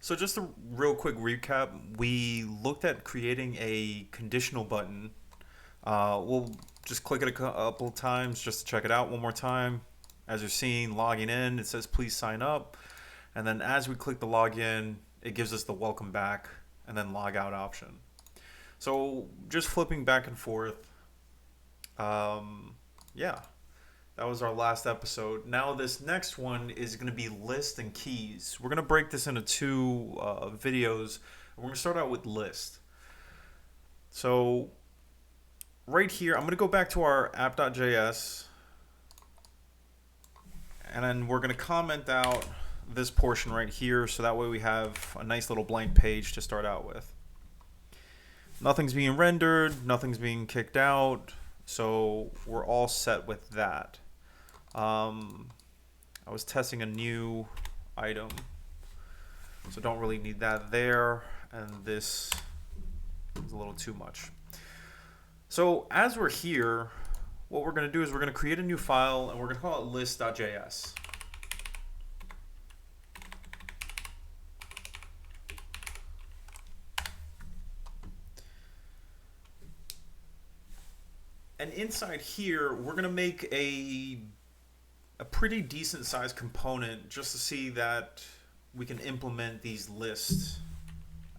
So just a real quick recap, we looked at creating a conditional button. We'll just click it a couple times just to check it out one more time. As you're seeing, logging in, it says please sign up. And then as we click the login, it gives us the welcome back and then log out option. So just flipping back and forth. Yeah, that was our last episode. Now this next one is going to be list and keys. We're going to break this into two videos. We're going to start out with list. So right here, I'm going to go back to our app.js. And then we're going to comment out this portion right here. So that way we have a nice little blank page to start out with. Nothing's being rendered. Nothing's being kicked out. So we're all set with that. I was testing a new item, so don't really need that there, and this is a little too much. So as we're here, what we're going to do is we're going to create a new file, and we're going to call it list.js. And inside here, we're going to make a pretty decent sized component just to see that we can implement these lists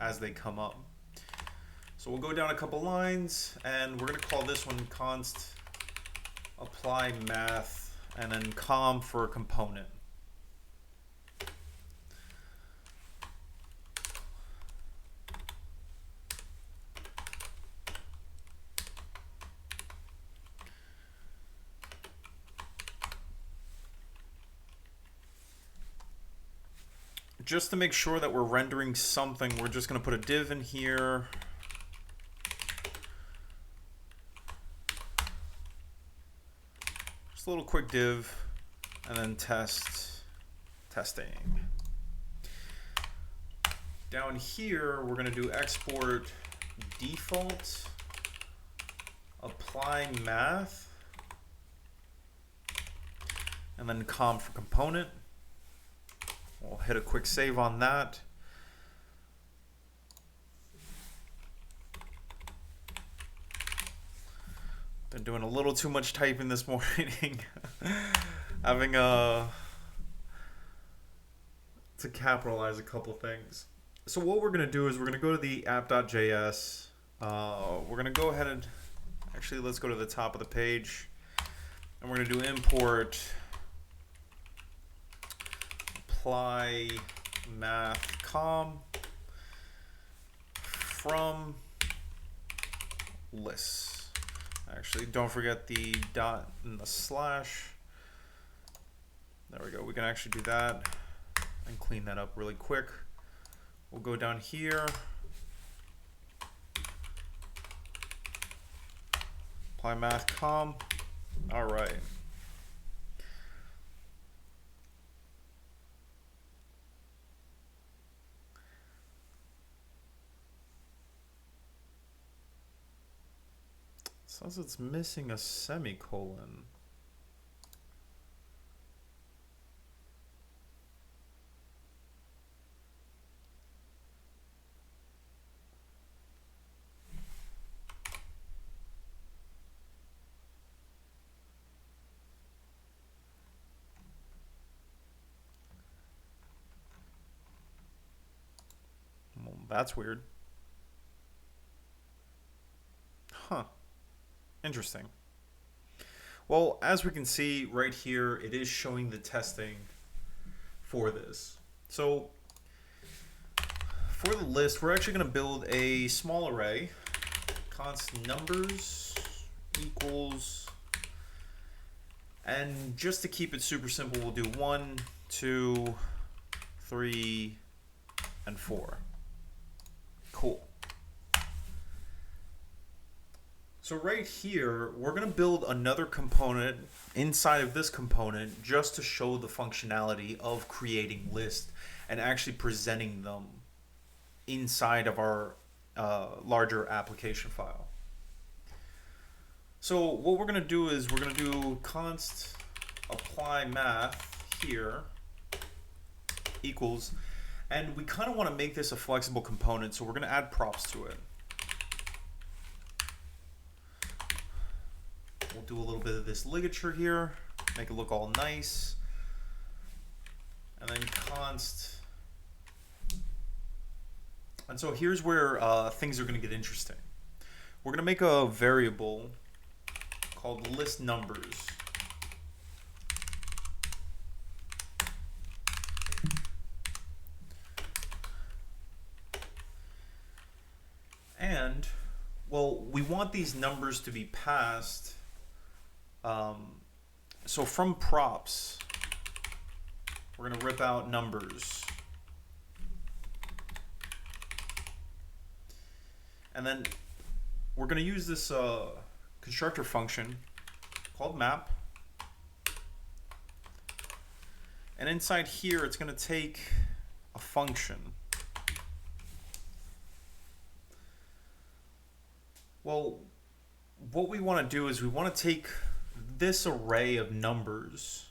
as they come up. So we'll go down a couple lines and we're going to call this one const apply math and then com for component. Just to make sure that we're rendering something, we're just going to put a div in here. Just a little quick div, and then testing. Down here, we're going to do export default, apply math, and then com for component. We'll hit a quick save on that. Been doing a little too much typing this morning. Having to capitalize a couple things. So what we're going to do is we're going to go to the app.js. We're going to go ahead and actually let's go to the top of the page. And we're going to do import apply math com from lists. Actually, don't forget the dot and the slash. There we go. We can actually do that and clean that up really quick. We'll go down here. Apply math com. All right. Says it's missing a semicolon. Well, that's weird. Huh. Interesting. Well, as we can see right here, it is showing the testing for this. So for the list, we're actually going to build a small array. Const numbers equals, and just to keep it super simple, we'll do 1, 2, 3, and 4. Cool. So right here, we're going to build another component inside of this component just to show the functionality of creating lists and actually presenting them inside of our larger application file. So what we're going to do is we're going to do const apply math here equals, And we kind of want to make this a flexible component, so we're going to add props to it. We'll do a little bit of this ligature here, make it look all nice. And then const. And so here's where things are going to get interesting. We're going to make a variable called list numbers. And, well, we want these numbers to be passed. So from props, we're going to rip out numbers. And then we're going to use this constructor function called map. And inside here, it's going to take a function. Well, what we want to do is we want to take this array of numbers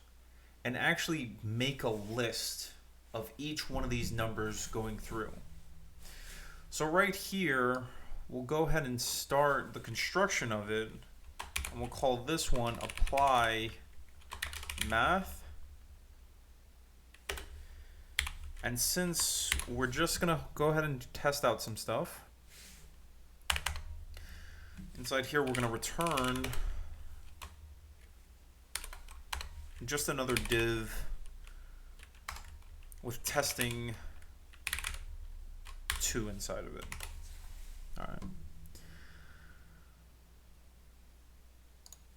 and actually make a list of each one of these numbers going through. So right here, we'll go ahead and start the construction of it, and we'll call this one apply math. And since we're just gonna go ahead and test out some stuff, inside here we're gonna return just another div with testing 2 inside of it. All right.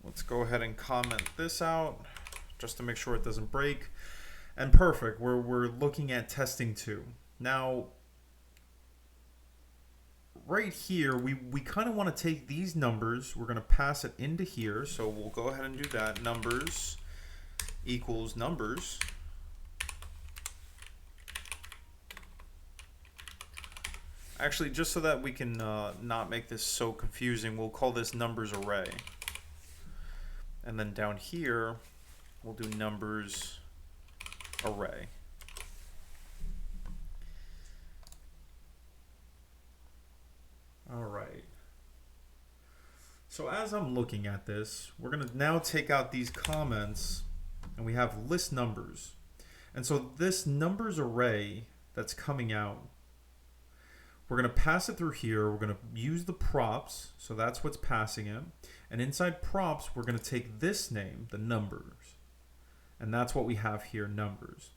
Let's go ahead and comment this out just to make sure it doesn't break. And perfect, we're looking at testing 2. Now, right here, we kind of want to take these numbers, we're going to pass it into here, so we'll go ahead and do that. Numbers equals numbers. Actually, just so that we can not make this so confusing, we'll call this numbers array. And then down here, we'll do numbers array. All right. So as I'm looking at this, we're going to now take out these comments, and we have list numbers. And so this numbers array that's coming out, we're going to pass it through here. We're going to use the props, so that's what's passing it. And inside props, we're going to take this name, the numbers. And that's what we have here, numbers.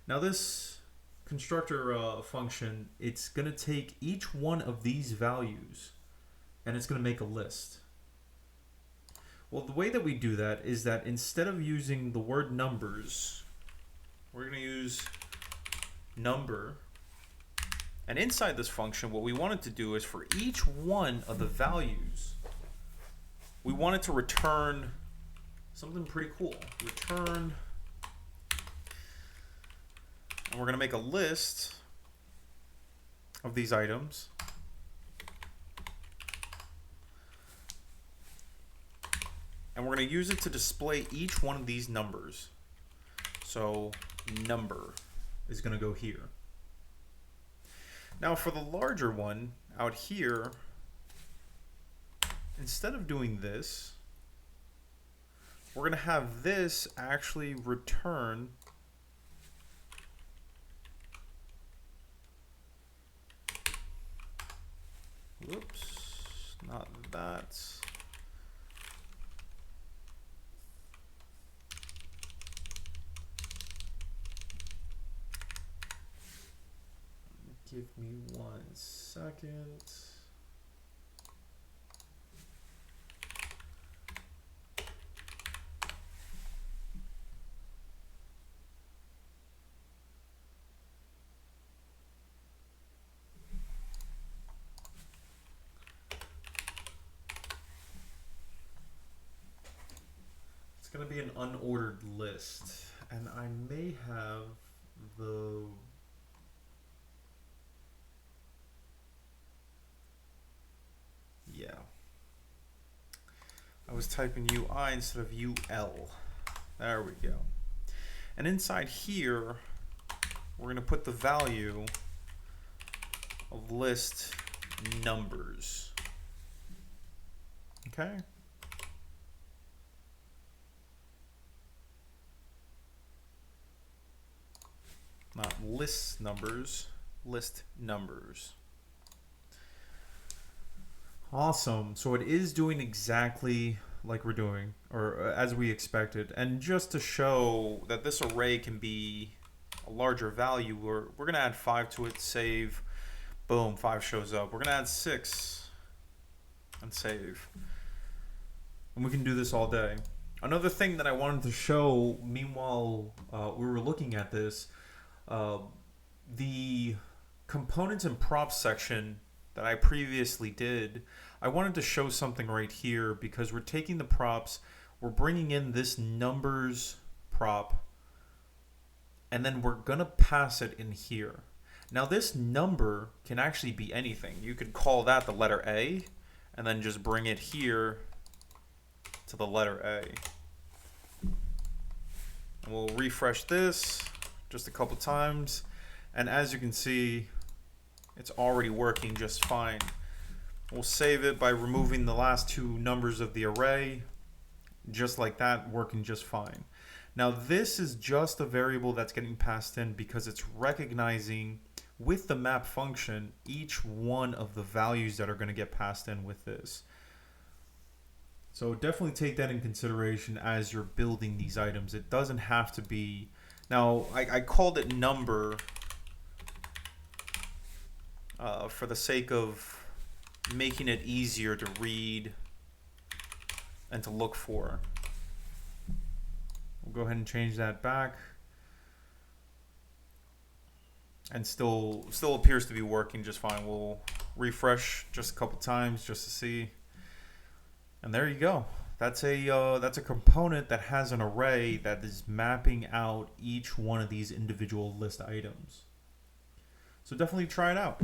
Now this constructor function, it's going to take each one of these values, and it's going to make a list. Well, the way that we do that is that instead of using the word numbers, we're going to use number. And inside this function, what we want it to do is for each one of the values, we want it to return something pretty cool. Return, and we're going to make a list of these items. And we're going to use it to display each one of these numbers. So number is going to go here. Now for the larger one out here, instead of doing this, we're going to have this actually return whoops, not that. Give me 1 second. It's going to be an unordered list, and I may have the I was typing UI instead of UL. There we go. And inside here, we're going to put the value of list numbers. Okay. Not list numbers, list numbers. Awesome. So it is doing exactly like we're doing, or as we expected. And just to show that this array can be a larger value, we're going to add 5 to it, save. Boom, 5 shows up. We're going to add 6 and save. And we can do this all day. Another thing that I wanted to show, meanwhile we were looking at this, the components and props section that I previously did, I wanted to show something right here because we're taking the props, we're bringing in this numbers prop, and then we're gonna pass it in here. Now this number can actually be anything. You could call that the letter A and then just bring it here to the letter A. And we'll refresh this just a couple times, and as you can see, it's already working just fine. We'll save it by removing the last 2 numbers of the array, just like that, working just fine. Now this is just a variable that's getting passed in because it's recognizing with the map function each one of the values that are going to get passed in with this. So definitely take that in consideration as you're building these items. It doesn't have to be. Now I called it number for the sake of making it easier to read and to look for. We'll go ahead and change that back. And still appears to be working just fine. We'll refresh just a couple times just to see. And there you go. That's a component that has an array that is mapping out each one of these individual list items. So definitely try it out.